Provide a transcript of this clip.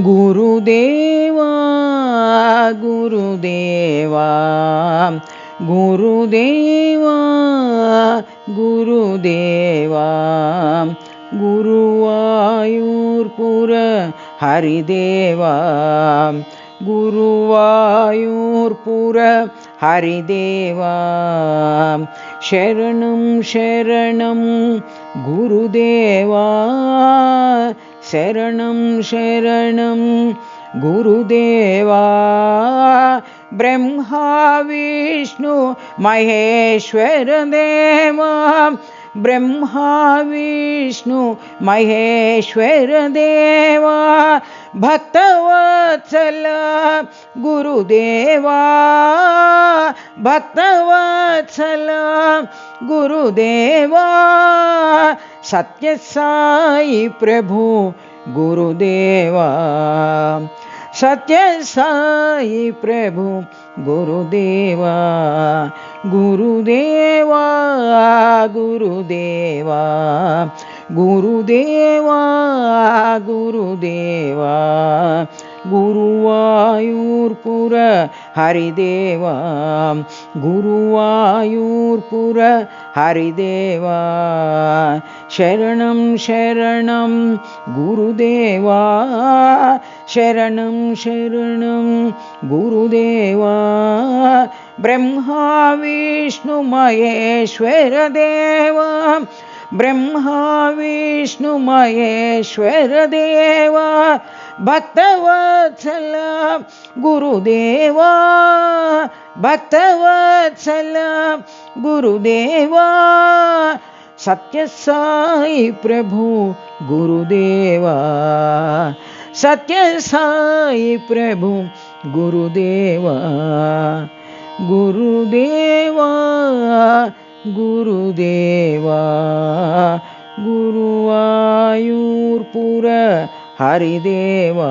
गुरुदेवा गुरुदेवा गुरुदेवा गुरुदेवा गुरुवायूर्पुर हरिदेवा गुरुवायूर्पुर हरिदेवा शरणं शरणं गुरुदेवा शरणं शरणं गुरुदेवा ब्रह्मा विष्णु महेश्वर देवा ब्रह्मा विष्णु महेश्वर देवा भक्तवत्सल गुरुदेवा भक्तवत्सल गुरुदेवा सत्य साई प्रभु गुरुदेवा सत्य साई प्रभु गुरुदेवा गुरुदेवा गुरुदेवा गुरुदेवा गुरुदेवा गुरुवायूर्पुर हरिदेवा गुरुवायूर्पुर हरिदेवा शरणं शरणं गुरुदेवा शरणं शरणं गुरुदेवा ब्रह्मा विष्णु महेश्वर देवा ब्रह्मा विष्णु महेश्वर देवा भक्तवत्सल गुरुदेवा भक्तवत्सल गुरुदेवा सत्य साई प्रभु गुरुदेवा सत्य साई प्रभु गुरुदेवा गुरुदेवा गुरुदेवा गुरुवायूर्पुर हरिदेवा।